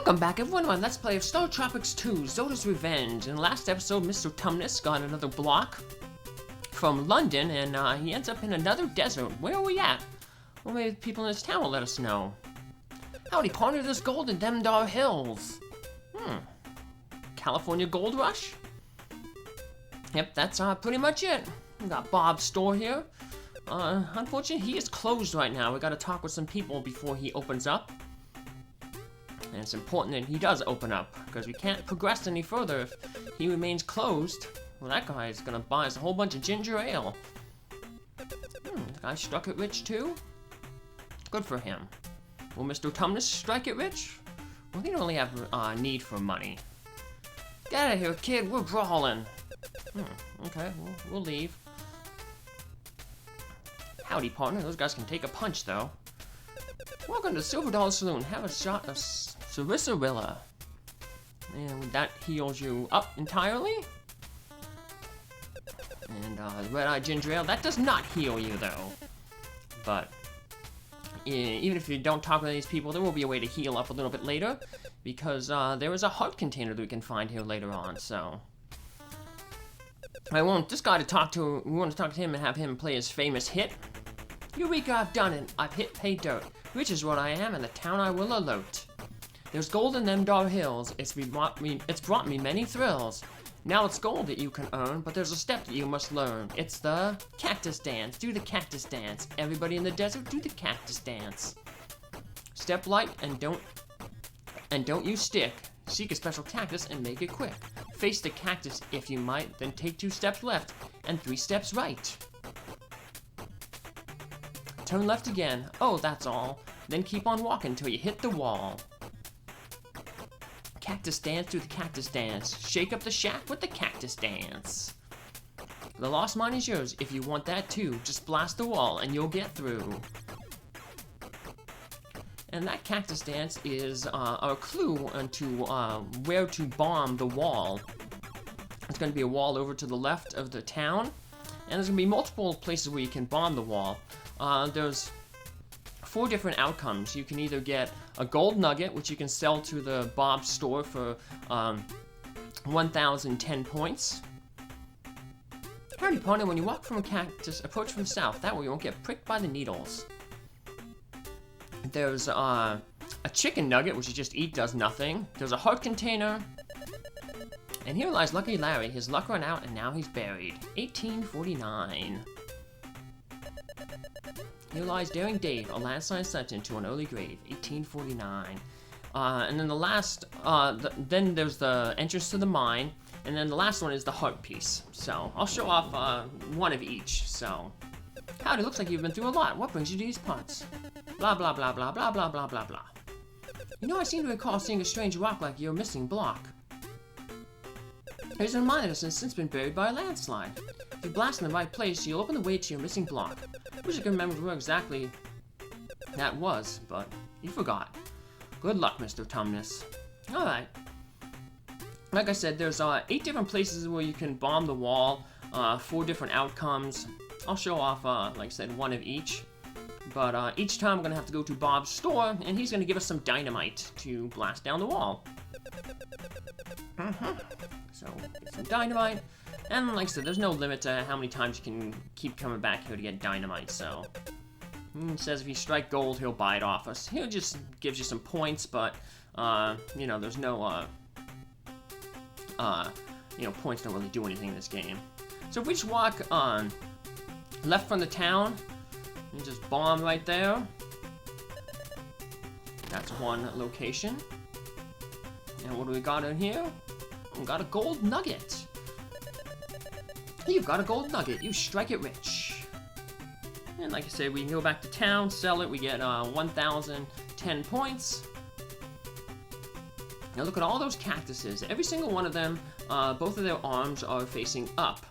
Welcome back everyone to my Let's Play of Star Tropics 2, Zoda's Revenge. In the last episode, Mr. Tumnus got another block from London, and he ends up in another desert. Where are we at? Well, maybe the people in this town will let us know. Howdy, partner, there's gold in them dar hills. California gold rush? Yep, that's pretty much it. We got Bob's store here. Unfortunately, he is closed right now. We gotta talk with some people before he opens up. And it's important that he does open up, because we can't progress any further if he remains closed. Well, that guy is gonna buy us a whole bunch of ginger ale. The guy struck it rich too? Good for him. Will Mr. Tumnus strike it rich? Well, he don't really have need for money. Get out of here, kid, we're brawling. Okay, we'll leave. Howdy, partner, those guys can take a punch, though. Welcome to Silver Dollar Saloon. Have a shot of Sarissa. And that heals you up entirely. And red-eye ginger ale, that does not heal you though. But even if you don't talk to these people, there will be a way to heal up a little bit later, because there is a heart container that we can find here later on. So I want this guy to talk to. We want to talk to him and have him play his famous hit. Eureka, I've done it. I've hit pay dirt. Rich is what I am, and the town I will alert. There's gold in them dar hills. It's brought me many thrills. Now it's gold that you can earn, but there's a step that you must learn. It's the cactus dance. Do the cactus dance. Everybody in the desert, do the cactus dance. Step light and don't use stick. Seek a special cactus and make it quick. Face the cactus if you might, then take 2 steps left and 3 steps right. Turn left again. Oh, that's all. Then keep on walking till you hit the wall. Cactus dance, do the cactus dance. Shake up the shack with the cactus dance. The lost mine is yours. If you want that too, just blast the wall and you'll get through. And that cactus dance is a clue onto where to bomb the wall. It's going to be a wall over to the left of the town. And there's going to be multiple places where you can bomb the wall. There's 4 different outcomes. You can either get a gold nugget, which you can sell to the Bob store for 1,010 points. Howdy, partner, when you walk from a cactus, approach from the south. That way you won't get pricked by the needles. There's a chicken nugget, which you just eat, does nothing. There's a heart container. And here lies Lucky Larry. His luck ran out and now he's buried. 1849. Here lies Daring Dave, a landslide sent to an early grave, 1849. And then the last, then there's the entrance to the mine, and then the last one is the heart piece. So, I'll show off one of each, so. Howdy, looks like you've been through a lot. What brings you to these parts? Blah, blah, blah, blah, blah, blah, blah, blah, blah. You know, I seem to recall seeing a strange rock like your missing block. Here's a reminder that has since been buried by a landslide. If you blast in the right place, you'll open the way to your missing block. I wish I could remember where exactly that was, but you forgot. Good luck, Mr. Tumnus. Alright. Like I said, there's 8 different places where you can bomb the wall, 4 different outcomes. I'll show off, like I said, one of each. But each time I'm going to have to go to Bob's store, and he's going to give us some dynamite to blast down the wall. So, get some dynamite. And like I said, there's no limit to how many times you can keep coming back here to get dynamite, so. It says if you strike gold, he'll buy it off us. He just gives you some points, but, you know, there's no, you know, points don't really do anything in this game. So if we just walk, left from the town, and just bomb right there. That's one location. And what do we got in here? We got a gold nugget. You've got a gold nugget. You strike it rich. And like I said, we can go back to town, sell it. We get 1,010 points. Now look at all those cactuses. Every single one of them, both of their arms are facing up.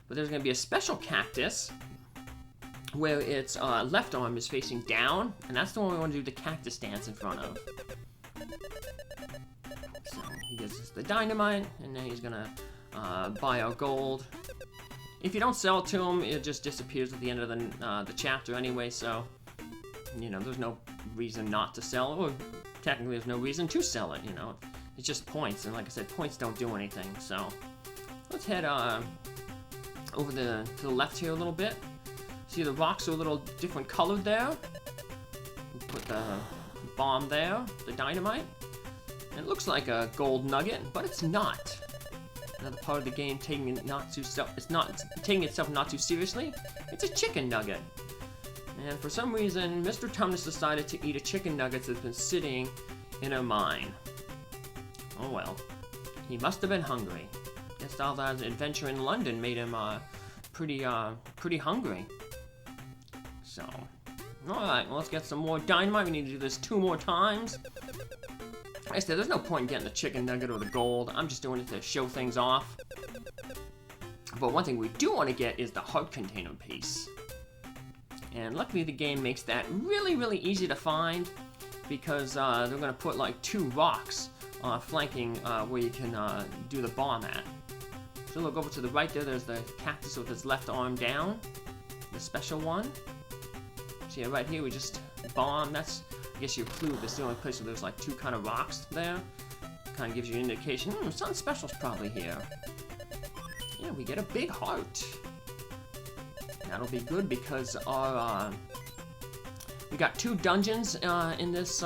But there's going to be a special cactus where its left arm is facing down. And that's the one we want to do the cactus dance in front of. So he gives us the dynamite, and then he's going to buy our gold. If you don't sell it to him, it just disappears at the end of the chapter anyway, so, you know, there's no reason not to sell, or technically there's no reason to sell it, you know. It's just points, and like I said, points don't do anything. So let's head over to the left here a little bit. See the rocks are a little different colored there. We put the bomb there, the dynamite. And it looks like a gold nugget, but it's not. Another part of the game taking itself not too seriously. It's a chicken nugget. And for some reason, Mr. Tumnus decided to eat a chicken nugget that's been sitting in a mine. Oh well. He must have been hungry. Guess all that adventure in London made him pretty hungry. So, alright, well, let's get some more dynamite. We need to do this 2 more times. Like I said, there's no point in getting the chicken nugget or the gold. I'm just doing it to show things off. But one thing we do want to get is the heart container piece. And luckily the game makes that really, really easy to find, because they're going to put like 2 rocks flanking where you can do the bomb at. So look over to the right there, there's the cactus with its left arm down, the special one. So yeah, right here we just bomb. That's, I guess, your clue. That's the only place where there's like 2 kind of rocks there. Kind of gives you an indication, something special's probably here. Yeah, we get a big heart. That'll be good because our we got 2 dungeons in this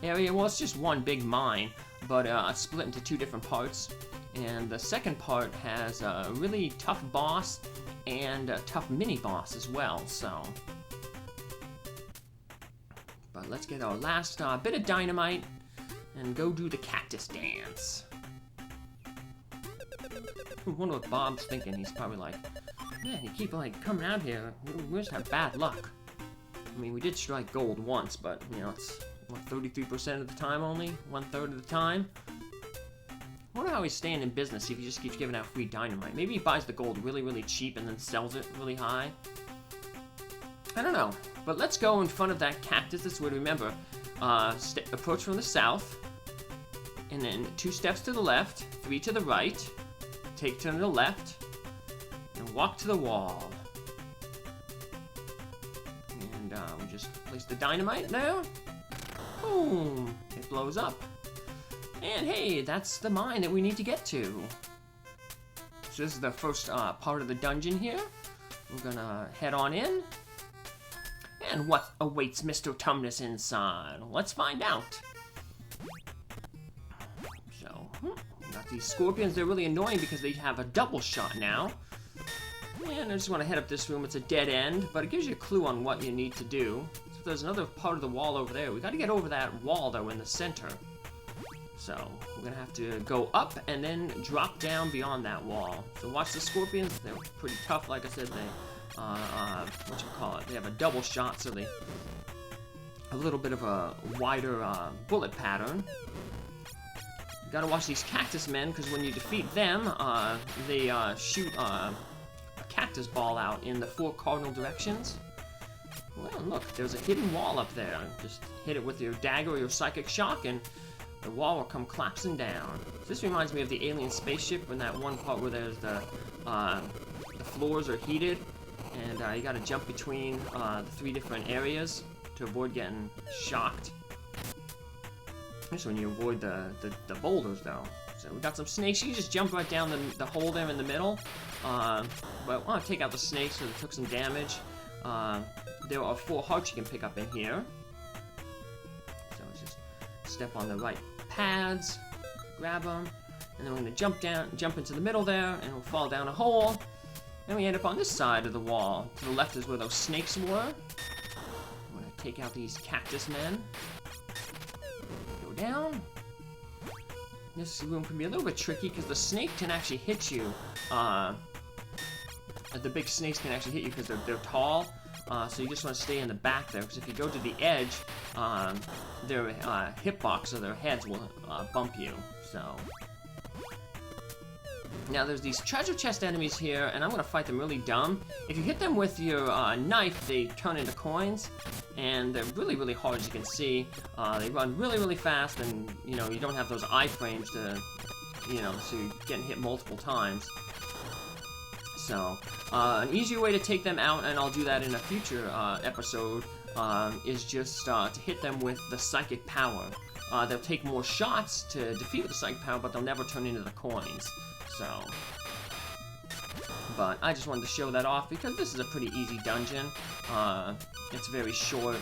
area. Well, it's just one big mine, but split into 2 different parts. And the second part has a really tough boss and a tough mini boss as well. So, but let's get our last bit of dynamite and go do the cactus dance. I wonder what Bob's thinking. He's probably like, man, you keep like coming out here. We just have bad luck. I mean, we did strike gold once, but you know, it's what, 33% of the time only, 1/3 of the time. I wonder how he's staying in business if he just keeps giving out free dynamite. Maybe he buys the gold really, really cheap and then sells it really high. I don't know. But let's go in front of that cactus. This way, remember, approach from the south, and then 2 steps to the left, 3 to the right, take turn to the left, and walk to the wall. And we just place the dynamite there. Boom! It blows up. And hey, that's the mine that we need to get to. So this is the first part of the dungeon here. We're gonna head on in. And what awaits Mr. Tumnus inside? Let's find out. So, we got these scorpions. They're really annoying because they have a double shot now. And I just want to head up this room. It's a dead end, but it gives you a clue on what you need to do. So there's another part of the wall over there. We got to get over that wall, though, in the center. So we're going to have to go up and then drop down beyond that wall. So watch the scorpions. They're pretty tough. Like I said, they, they have a double shot, so they a little bit of a wider bullet pattern. You got to watch these cactus men, because when you defeat them, they shoot a cactus ball out in the 4 cardinal directions. Well, look, there's a hidden wall up there. Just hit it with your dagger or your psychic shock, and the wall will come collapsing down. This reminds me of the alien spaceship in that one part where there's the floors are heated, and you got to jump between the 3 different areas to avoid getting shocked. This one you avoid the boulders, though. So we got some snakes. You can just jump right down the hole there in the middle. But I want to take out the snakes because it took some damage. There are 4 hearts you can pick up in here. So let's just step on the right pads, grab them, and then we're going to jump into the middle there, and we'll fall down a hole. And we end up on this side of the wall. To the left is where those snakes were. I'm going to take out these cactus men. Go down. This room can be a little bit tricky because the snake can actually hit you. The big snakes can actually hit you because they're tall. So you just want to stay in the back there, because if you go to the edge, their hitbox or their heads will bump you. So now there's these treasure chest enemies here, and I'm going to fight them really dumb. If you hit them with your knife, they turn into coins, and they're really, really hard, as you can see. They run really, really fast, and you know, you don't have those iframes to, you know, so you're getting hit multiple times. So, an easier way to take them out, and I'll do that in a future episode, is just to hit them with the psychic power. They'll take more shots to defeat the psychic power, but they'll never turn into the coins. So, but I just wanted to show that off because this is a pretty easy dungeon. It's very short.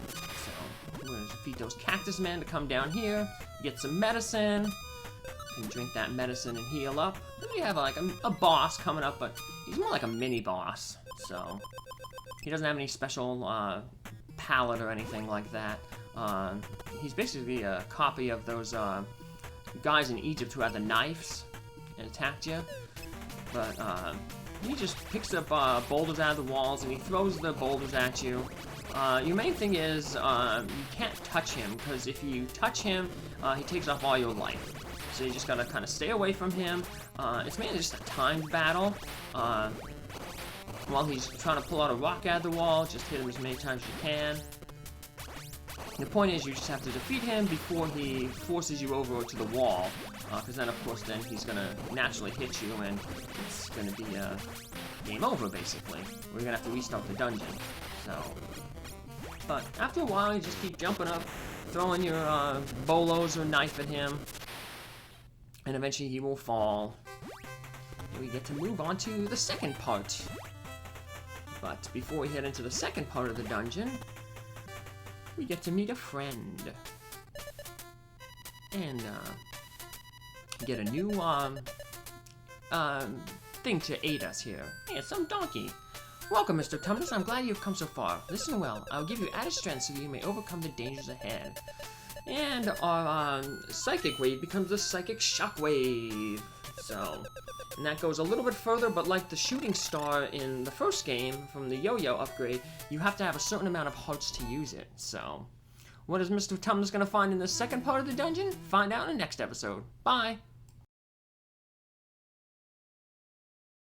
So, I'm going to defeat those cactus men to come down here, get some medicine. You can drink that medicine and heal up. Then we have like a boss coming up, but he's more like a mini boss. So, he doesn't have any special palette or anything like that. He's basically a copy of those guys in Egypt who had the knives and attacked you. But he just picks up boulders out of the walls and he throws the boulders at you. Your main thing is you can't touch him, because if you touch him, he takes off all your life. So you just gotta kind of stay away from him. It's mainly just a timed battle. While he's trying to pull out a rock out of the wall, just hit him as many times as you can. The point is you just have to defeat him before he forces you over to the wall, because then of course then he's gonna naturally hit you and it's gonna be game over basically. We're gonna have to restart the dungeon. So, but after a while you just keep jumping up, throwing your bolos or knife at him, and eventually he will fall. And we get to move on to the second part. But before we head into the second part of the dungeon, we get to meet a friend. And, get a new, thing to aid us here. Hey, it's some donkey. Welcome, Mr. Tumnus. I'm glad you've come so far. Listen well. I'll give you added strength so you may overcome the dangers ahead. And our, psychic wave becomes a psychic shock wave. So, and that goes a little bit further, but like the shooting star in the first game from the yo-yo upgrade, you have to have a certain amount of hearts to use it. So, what is Mr. Tumnus going to find in the second part of the dungeon? Find out in the next episode. Bye!